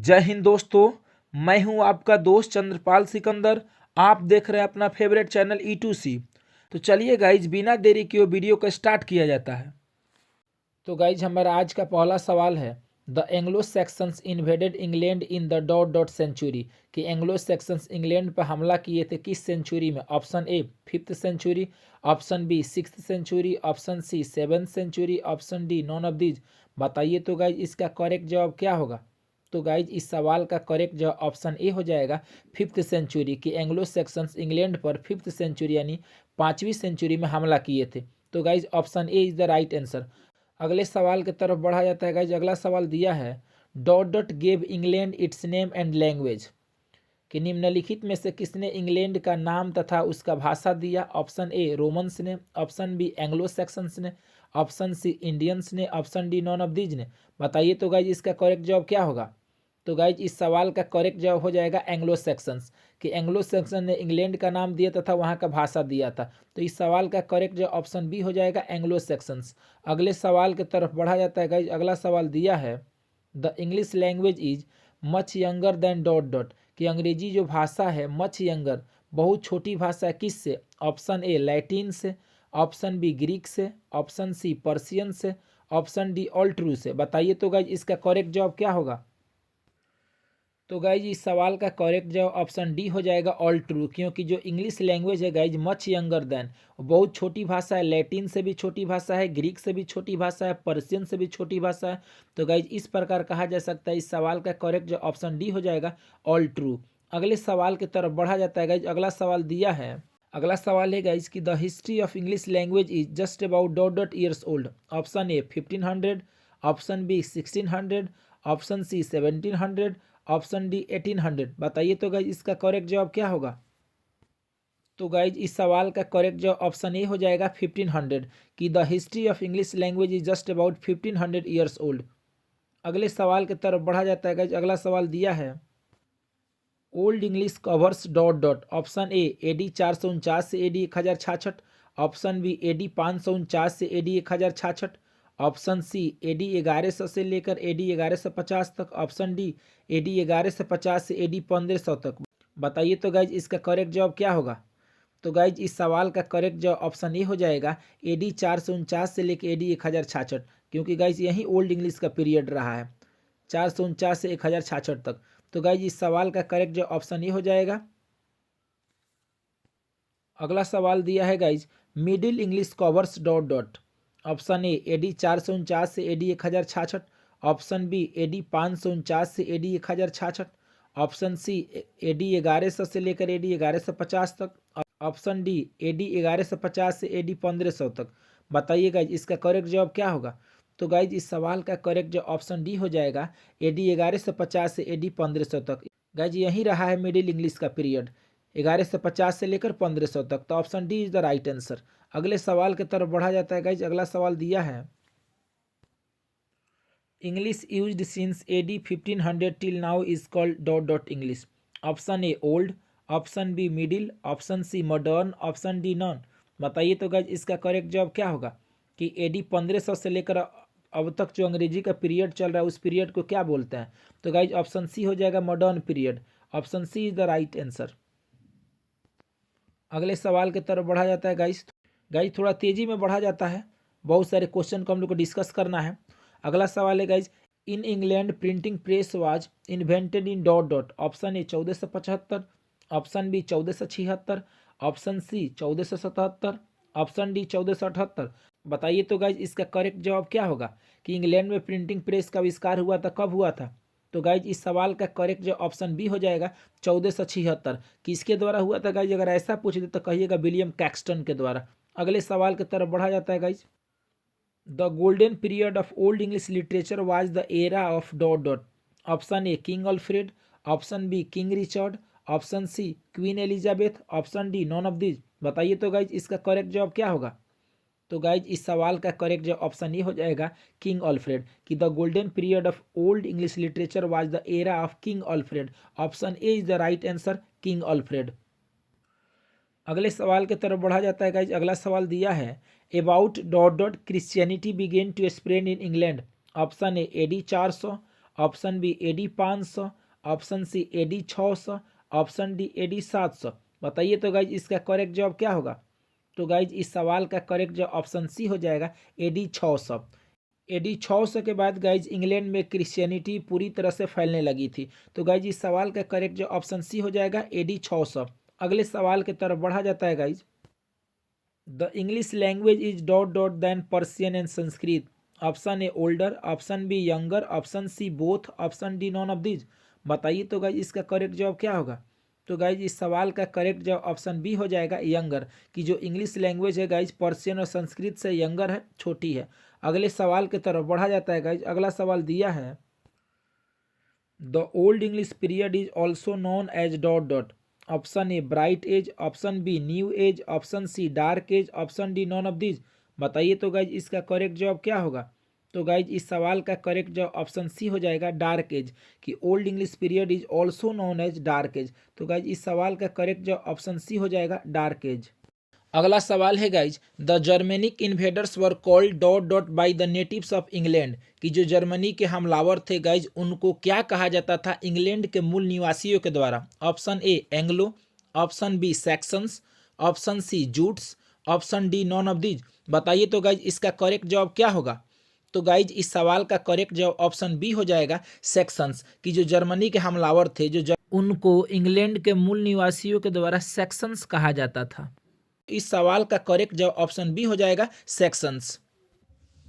जय हिंद दोस्तों। मैं हूं आपका दोस्त चंद्रपाल सिकंदर। आप देख रहे हैं अपना फेवरेट चैनल E2C। तो चलिए गाइज, बिना देरी किए वीडियो को स्टार्ट किया जाता है। तो गाइज, हमारा आज का पहला सवाल है, the Anglo Saxons invaded England in the dot dot century. कि एंग्लो सेक्शंस इंग्लैंड पर हमला किए थे किस सेंचुरी में? Option A 5th century, option B 6th century, option C 7th century, option D none of these. बताइए तो guys, इसका करेक्ट जवाब क्या होगा? तो गाइज, इस सवाल का करेक्ट जवाब ऑप्शन ए हो जाएगा 5th सेंचुरी। की एंग्लो सेक्शंस इंग्लैंड पर 5th सेंचुरी यानी 5वीं सेंचुरी में हमला किए थे। तो guys, option A is the right answer. अगले सवाल की तरफ बढ़ा जाता है गाइज। अगला सवाल दिया है, dot dot gave England it's name and language. कि निम्नलिखित में से किसने इंग्लैंड का नाम तथा उसका भाषा दिया? ऑप्शन ए रोमन्स ने, ऑप्शन बी एंग्लो सेक्शंस ने, ऑप्शन सी इंडियंस ने, option D none of these ने। बताइए तो गाइज, इसका करेक्ट जवाब क्या होगा? तो गाइज, इस सवाल का करेक्ट जवाब हो जाएगा एंग्लो सेक्शंस। कि एंग्लो सेक्शन ने इंग्लैंड का नाम दिया तथा वहाँ का भाषा दिया था। तो इस सवाल का करेक्ट जवाब ऑप्शन बी हो जाएगा एंग्लो सेक्शंस। अगले सवाल की तरफ बढ़ा जाता है गाइज। अगला सवाल दिया है, the English language is much younger than dot dot. कि अंग्रेजी जो भाषा है मच यंगर, बहुत छोटी भाषा है, किससे? ऑप्शन ए लैटिन से, ऑप्शन बी ग्रीक से, ऑप्शन सी पर्शियन से, ऑप्शन डी ऑल ट्रू से। बताइए तो गाइज, इसका करेक्ट जवाब क्या होगा? तो गाइज, इस सवाल का करेक्ट जवाब ऑप्शन डी हो जाएगा ऑल ट्रू। क्योंकि जो इंग्लिश लैंग्वेज है गाइज मच यंगर देन, बहुत छोटी भाषा है, लैटिन से भी छोटी भाषा है, ग्रीक से भी छोटी भाषा है, पर्शियन से भी छोटी भाषा है। तो गाइज, इस प्रकार कहा जा सकता है। इस सवाल का करेक्ट जवाब ऑप्शन डी हो जाएगा ऑल ट्रू। अगले सवाल की तरफ बढ़ा जाता है गाइज। अगला सवाल दिया है, अगला सवाल है गाइज कि the history of English language is just about dot dot years old. Option A 1500, option B 1600, option C 1700, option D 1800। बताइए तो गाइज, इसका करेक्ट जवाब क्या होगा? तो गाइज, इस सवाल का करेक्ट जवाब ऑप्शन ए हो जाएगा 1500। कि the history of English language is just about 1500 years old. अगले सवाल की तरफ बढ़ा जाता है गाइज। अगला सवाल दिया है, old English covers dot dot. Option A D 449 से AD 1066, ऑप्शन बी AD 549 से AD 1066, ऑप्शन सी AD 1100 से लेकर AD 1150 तक, ऑप्शन डी AD 1150 से AD 1500 तक। बताइए तो गाइज, इसका करेक्ट जवाब क्या होगा? तो गाइज, इस सवाल का करेक्ट जवाब ऑप्शन ए हो जाएगा AD 449 से लेकर AD 1066। क्योंकि गाइज यही ओल्ड इंग्लिश का पीरियड रहा है, 449 से 1066 तक। तो गाइज, इस सवाल का करेक्ट जवाब ऑप्शन ए हो जाएगा। अगला सवाल दिया है guys, middle English covers dot dot. Option A AD 449 से AD 1066, ऑप्शन बी AD 549 से AD 1066, ऑप्शन सी AD 1100 से लेकर AD 1150 तक, ऑप्शन डी AD 1150 से AD 1500 तक। बताइए गाइज, इसका करेक्ट जवाब क्या होगा? तो गाइज, इस सवाल का करेक्ट जवाब ऑप्शन डी हो जाएगा AD 1150 से AD 1500 तक। गाइज, यही रहा है मिडिल इंग्लिश का पीरियड, 1150 से लेकर 1500 तक। तो option D is the right answer. अगले सवाल की तरफ बढ़ा जाता है गाइज। अगला सवाल दिया है, English used since AD 1500 till now is called dot dot English. Option A old, option B middle, option C modern, option D none. बताइए तो गाइज, इसका करेक्ट जवाब क्या होगा? कि AD 1500 से लेकर अब तक जो अंग्रेजी का पीरियड चल रहा है उस पीरियड को क्या बोलते हैं? तो गाइज, ऑप्शन सी हो जाएगा modern period. Option C is the right answer. अगले सवाल की तरफ बढ़ा जाता है गाइज। गाइज, थोड़ा तेजी में बढ़ा जाता है, बहुत सारे क्वेश्चन को हम लोग को डिस्कस करना है। अगला सवाल है guys, in England printing press was invented in dot dot. Option A 1475, option B 1476, option C 1477, option D 1478। बताइए तो गाइज, इसका करेक्ट जवाब क्या होगा? कि इंग्लैंड में प्रिंटिंग प्रेस का आविष्कार हुआ था, कब हुआ था? तो गाइज, इस सवाल का करेक्ट जो ऑप्शन बी हो जाएगा 1476। किसके द्वारा हुआ था गाइज? अगर ऐसा पूछ दे तो कहिएगा विलियम कैक्सटन के द्वारा। अगले सवाल की तरफ बढ़ा जाता है guys. The golden period of old English literature was the era of dot dot. Option A king Alfred, option B king Richard, option C queen Elizabeth, option D none of this. बताइए तो guys, इसका correct जवाब क्या होगा? तो guys, इस सवाल का करेक्ट जवाब ऑप्शन ए हो जाएगा किंग ऑल्फ्रेड। कि the golden period of old English literature was the era of king Alfred. Option A is the right answer, king Alfred. अगले सवाल की तरफ बढ़ा जाता है गाइज। अगला सवाल दिया है, about dot dot Christianity began to spread in England. Option A AD 400, option B AD 500, option C AD 600, option D AD 700। बताइए तो गाइज इसका करेक्ट जवाब क्या होगा। तो गाइज इस सवाल का करेक्ट जवाब ऑप्शन सी हो जाएगा AD 600। AD 600 के बाद गाइज इंग्लैंड में क्रिश्चियनिटी पूरी तरह से फैलने लगी थी। तो गाइज इस सवाल का करेक्ट जवाब ऑप्शन सी हो जाएगा AD 600। अगले सवाल की तरफ बढ़ा जाता है guys. The English language is dot dot than Persian and Sanskrit. Option A older, option B younger, option C both, option D none of these. बताइए तो गाइज इसका करेक्ट जवाब क्या होगा। तो गाइज इस सवाल का करेक्ट जवाब ऑप्शन बी हो जाएगा यंगर, कि जो इंग्लिश लैंग्वेज है गाइज पर्शियन और संस्कृत से यंगर है, छोटी है। अगले सवाल की तरफ बढ़ा जाता है गाइज। अगला सवाल दिया है the old English period is also known as dot dot. Option A bright age, option B new age, option C dark age, option D none of these. बताइए तो गाइज इसका करेक्ट जवाब क्या होगा। तो गाइज इस सवाल का करेक्ट जवाब ऑप्शन सी हो जाएगा डार्क एज, कि old English period is also known as dark age. तो गाइज इस सवाल का करेक्ट जवाब ऑप्शन सी हो जाएगा डार्क एज। अगला सवाल है guys the Germanic invaders were called dot dot by the natives of England. कि जो जर्मनी के हमलावर थे गाइज उनको क्या कहा जाता था इंग्लैंड के मूल निवासियों के द्वारा। Option A Anglo, option B Saxons, option C Jutes, option D none of these. बताइए तो गाइज इसका करेक्ट जवाब क्या होगा। तो गाइज इस सवाल का करेक्ट जवाब ऑप्शन बी हो जाएगा सेक्शंस, कि जो जर्मनी के हमलावर थे उनको इंग्लैंड के मूल निवासियों के द्वारा सेक्शंस कहा जाता था। इस सवाल का करेक्ट जवाब ऑप्शन बी हो जाएगा सेक्शंस।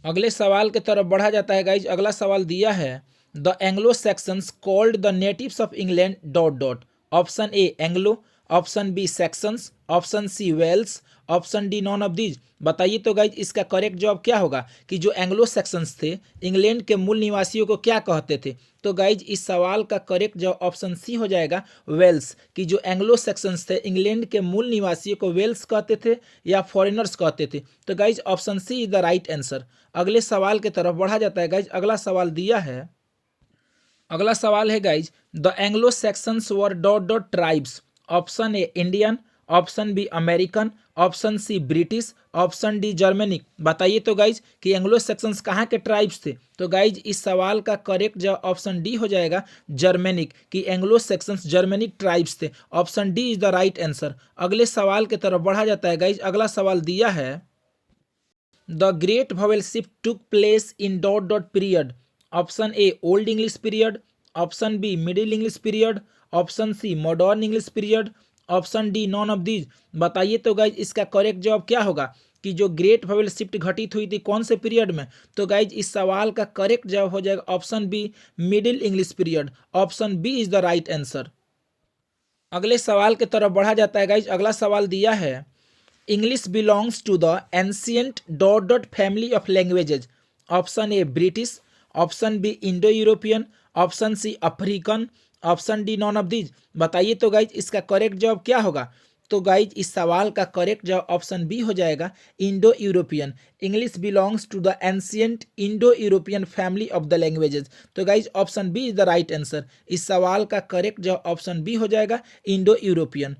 अगले सवाल की तरफ बढ़ा जाता है गाइज। अगला सवाल दिया है the Anglo Saxons called the natives of England dot dot. Option A Anglo, option B Saxons, option C Wales, option D none of these. बताइए तो गाइज इसका करेक्ट जवाब क्या होगा, कि जो एंग्लो सेक्शंस थे इंग्लैंड के मूल निवासियों को क्या कहते थे। तो गाइज इस सवाल का करेक्ट जवाब ऑप्शन सी हो जाएगा वेल्स, कि जो एंग्लो सेक्शंस थे इंग्लैंड के मूल निवासियों को वेल्स कहते थे या फॉरेनर्स कहते थे। तो guys option C is the right answer. अगले सवाल की तरफ बढ़ा जाता है गाइज। अगला सवाल दिया है, अगला सवाल है guys the Anglo Saxons were dot dot tribes. Option A Indian, option B American, option C British, option D Germanic. बताइए तो गाइज कि एंग्लो सेक्शंस कहाँ के ट्राइब्स थे। तो गाइज इस सवाल का करेक्ट जवाब ऑप्शन डी हो जाएगा जर्मनिक, कि एंग्लो सेक्शंस जर्मनिक ट्राइब्स थे। Option D is the right answer. अगले सवाल की तरफ बढ़ा जाता है गाइज। अगला सवाल दिया है the great vowel shift took place in dot dot period. Option A old English period, option B middle English period, option C modern English period, option D none of these. बताइए तो guys इसका correct जवाब क्या होगा, कि जो great vowel shift घटित हुई थी कौन से पीरियड में। तो गाइज इस सवाल का करेक्ट जवाब हो जाएगा option B middle English period. Option B is the right answer. अगले सवाल की तरफ बढ़ा जाता है गाइज। अगला सवाल दिया है English belongs to the ancient dot dot family of languages. Option A British, option B Indo European, option C African, option D none of these. बताइए तो गाइज इसका करेक्ट जवाब क्या होगा। तो गाइज इस सवाल का करेक्ट जवाब ऑप्शन बी हो जाएगा Indo European. English belongs to the ancient Indo European family of the languages. तो guys option B is the right answer. इस सवाल का करेक्ट जवाब ऑप्शन बी हो जाएगा इंडो यूरोपियन।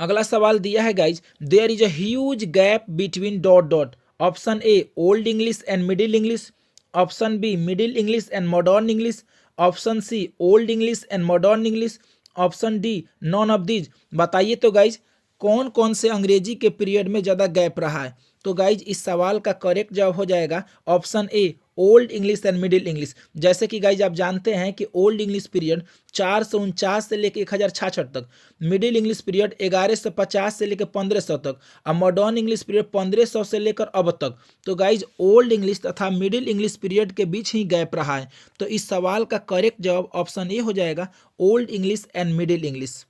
अगला सवाल दिया है guys there is a huge gap between dot dot. Option A old English and middle English, option B middle English and modern English, option C old English and modern English, option D none of these. बताइए तो guys कौन कौन से अंग्रेजी के period में ज़्यादा gap रहा है। तो गाइज इस सवाल का करेक्ट जवाब हो जाएगा option A old English and middle English. जैसे कि गाइज आप जानते हैं कि ओल्ड इंग्लिश पीरियड 449 से लेकर 1066 तक, मिडिल इंग्लिश पीरियड 1150 से लेकर 1500 तक, और मॉडर्न इंग्लिश पीरियड 1500 से लेकर अब तक। तो गाइज ओल्ड इंग्लिश तथा मिडिल इंग्लिश पीरियड के बीच ही गैप रहा है। तो इस सवाल का करेक्ट जवाब ऑप्शन ए हो जाएगा old English and middle English.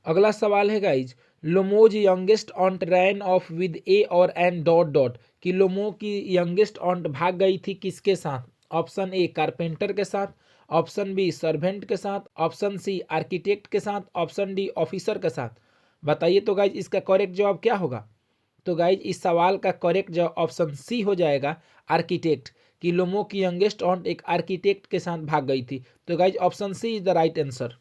अगला सवाल है guys Lomo's youngest aunt ran off with a और एन डॉट डॉट। कि लोमो की यंगेस्ट ऑन्ट भाग गई थी किसके साथ। ऑप्शन ए कारपेंटर के साथ, ऑप्शन बी सर्वेंट के साथ, ऑप्शन सी आर्किटेक्ट के साथ, ऑप्शन डी ऑफिसर के साथ। बताइए तो गाइज इसका करेक्ट जवाब क्या होगा। तो गाइज इस सवाल का करेक्ट जवाब ऑप्शन सी हो जाएगा आर्किटेक्ट, कि लोमो की यंगेस्ट ऑन्ट एक आर्किटेक्ट के साथ भाग गई थी। तो guys option C is the right answer.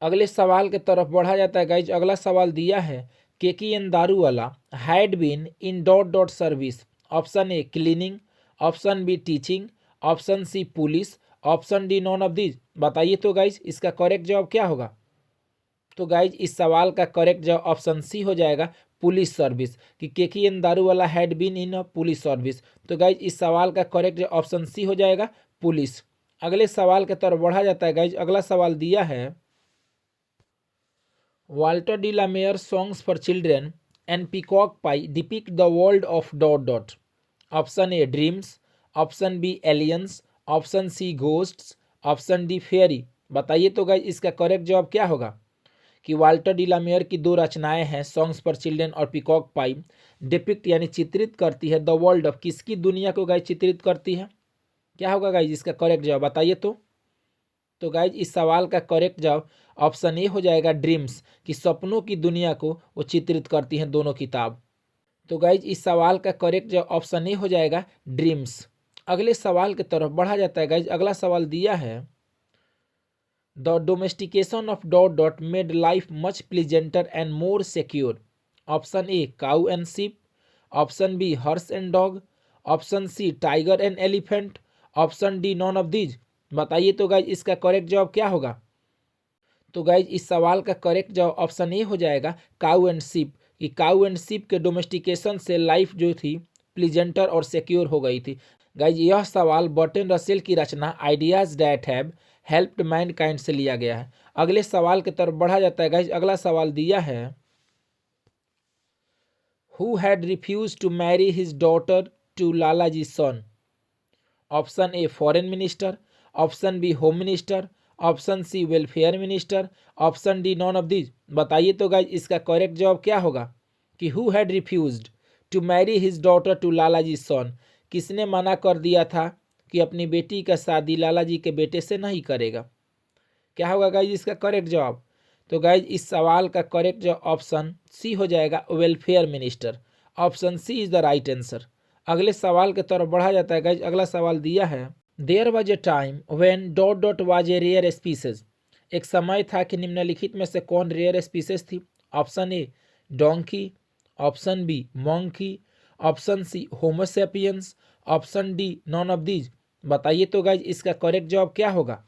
अगले सवाल की तरफ बढ़ा जाता है गाइज। अगला सवाल दिया है KKN Daruwala had been in dot dot service. Option A cleaning, option B teaching, option C police, option D none of these. बताइए तो गाइज इसका करेक्ट जवाब क्या होगा। तो गाइज इस सवाल का करेक्ट जवाब ऑप्शन सी हो जाएगा पुलिस सर्विस, कि KKN Daruwala had been in a police service. तो गाइज इस सवाल का करेक्ट जवाब ऑप्शन सी हो जाएगा पुलिस। अगले सवाल के तरफ बढ़ा जाता है गाइज। अगला सवाल दिया है Walter de la Mare songs for children and peacock pie depict the world of dot dot. Option A dreams, option B aliens, option C ghosts, option D fairy. बताइए तो गाइज इसका करेक्ट जवाब क्या होगा। कि वाल्टर डी ला मेयर की दो रचनाएं हैं सॉन्ग्स फॉर चिल्ड्रन और पीकॉक पाई डिपिक्ट यानी चित्रित करती है द वर्ल्ड ऑफ, किसकी दुनिया को गाइज चित्रित करती है। क्या होगा गाइज इसका करेक्ट जवाब बताइए तो गाइज इस सवाल का करेक्ट जवाब ऑप्शन ए हो जाएगा ड्रीम्स, कि सपनों की दुनिया को वो चित्रित करती हैं दोनों किताब। तो गाइज इस सवाल का करेक्ट जवाब ऑप्शन ए हो जाएगा ड्रीम्स। अगले सवाल की तरफ बढ़ा जाता है गाइज। अगला सवाल दिया है the domestication of dot dot made life much pleasanter and more secure. Option A cow and sheep, option B horse and dog, option C tiger and elephant, option D none of these. बताइए तो guys इसका correct जवाब क्या होगा। तो guys इस सवाल का करेक्ट जवाब ऑप्शन ए हो जाएगा काउ एंड शिप, कि काउ एंड शिप के डोमेस्टिकेशन से लाइफ जो थी प्लीजेंटर और सिक्योर हो गई थी। गाइज यह सवाल बर्टन रसेल की रचना ideas that have helped mankind से लिया गया है। अगले सवाल की तरफ बढ़ा जाता है गाइज। अगला सवाल दिया है who had refuse to marry his daughter to Lalaji son. Option A foreign minister, option B home minister, option C welfare minister, option D none of these. बताइए तो गाइज इसका करेक्ट जवाब क्या होगा। कि who had refused to marry his daughter to Lalaji son, किसने मना कर दिया था कि अपनी बेटी का शादी लाला जी के बेटे से नहीं करेगा। क्या होगा गाइज इसका करेक्ट जवाब। तो गाइज इस सवाल का करेक्ट जवाब ऑप्शन सी हो जाएगा welfare minister. Option C is the right answer. अगले सवाल की तरफ बढ़ा जाता है गाइज। अगला सवाल दिया है there was a time when dot dot was a rare species. एक समय था कि निम्नलिखित में से कौन रेयर स्पीसीज थी। Option A donkey, option B monkey, option C homo sapiens, option D none of these. बताइए तो गाइज इसका करेक्ट जवाब क्या होगा।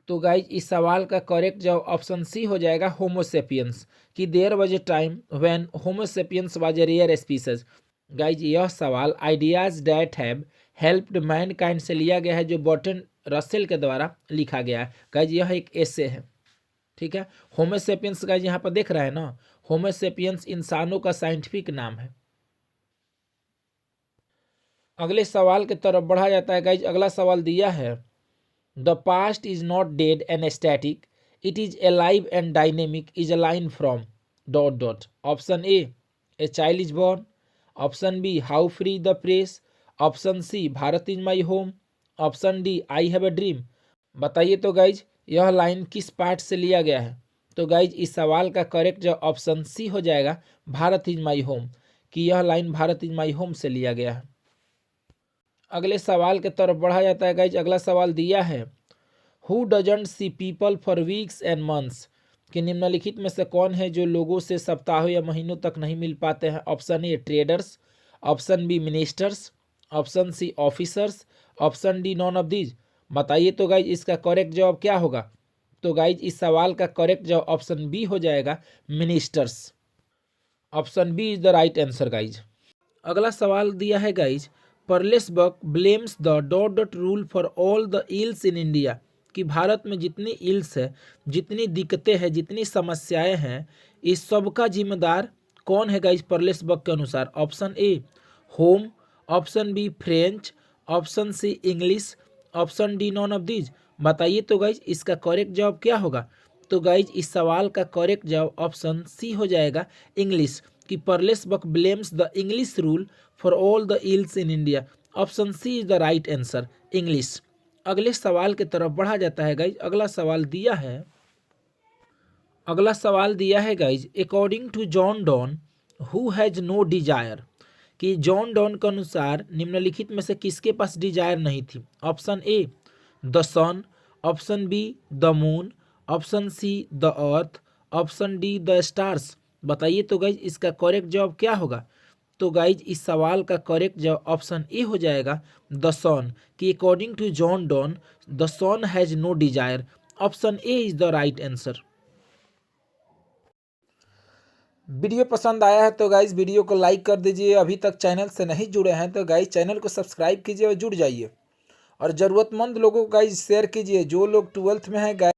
तो गाइज इस सवाल का करेक्ट जवाब ऑप्शन सी हो जाएगा होमोसेपियंस, कि there was a time when homo sapiens was a rare species. Guys यह सवाल ideas that have helped mankind से लिया गया है, जो बर्टन रसेल के द्वारा लिखा गया है। गाइज यह एक एसे है, ठीक है। होमोसेपियंस गाइज यहाँ पर देख रहे हैं ना, होमोसेपियंस इंसानों का साइंटिफिक नाम है। अगले सवाल की तरफ बढ़ा जाता है गाइज। अगला सवाल दिया है the past is not dead and static, it is alive and dynamic is a line from dot dot. Option A child is born, option B how free the press, option C Bharat is my home, option D I have a dream. बताइए तो guys यह line किस part से लिया गया है। तो guys इस सवाल का करेक्ट जो ऑप्शन सी हो जाएगा भारत इज माई होम, कि यह line Bharat is my home से लिया गया है। अगले सवाल के तरफ बढ़ा जाता है गाइज। अगला सवाल दिया है who doesn't see people for weeks and months, कि निम्नलिखित में से कौन है जो लोगों से सप्ताहों या महीनों तक नहीं मिल पाते हैं। Option A traders, option B ministers, option C officers, option D none of these. बताइए तो गाइज इसका करेक्ट जवाब क्या होगा। तो गाइज इस सवाल का करेक्ट जवाब ऑप्शन बी हो जाएगा ministers. Option B is the right answer guys. अगला सवाल दिया है guys Parlesberg blames the dot dot rule for all the ills in India, कि भारत में जितनी इल्स है, जितनी दिक्कतें हैं, जितनी समस्याएं हैं, इस सब का जिम्मेदार कौन है गाइज परलेसबर्ग के अनुसार। Option A home, option B French, option C English, option D none of these. बताइए तो गाइज इसका करेक्ट जवाब क्या होगा। तो गाइज इस सवाल का करेक्ट जवाब ऑप्शन सी हो जाएगा इंग्लिश, कि Parlesberg blames the English rule for all the ills in India. Option C is the right answer English. अगले सवाल की तरफ बढ़ा जाता है गाइज। अगला सवाल दिया है guys according to John Donne who has no desire, कि जॉन डॉन के अनुसार निम्नलिखित में से किसके पास डिजायर नहीं थी। Option A the sun, option B the moon, option C the earth, option D the stars. बताइए तो गाइज इसका करेक्ट जवाब क्या होगा। तो गाइज इस सवाल का करेक्ट जवाब ऑप्शन ए हो जाएगा द सन, कि according to John Donne the sun has no desire. Option A is the right answer. Video पसंद आया है तो गाइज वीडियो को लाइक कर दीजिए। अभी तक चैनल से नहीं जुड़े हैं तो गाइज चैनल को सब्सक्राइब कीजिए और जुड़ जाइए। और ज़रूरतमंद लोगों को गाइज शेयर कीजिए। जो लोग 12th में हैं गाइज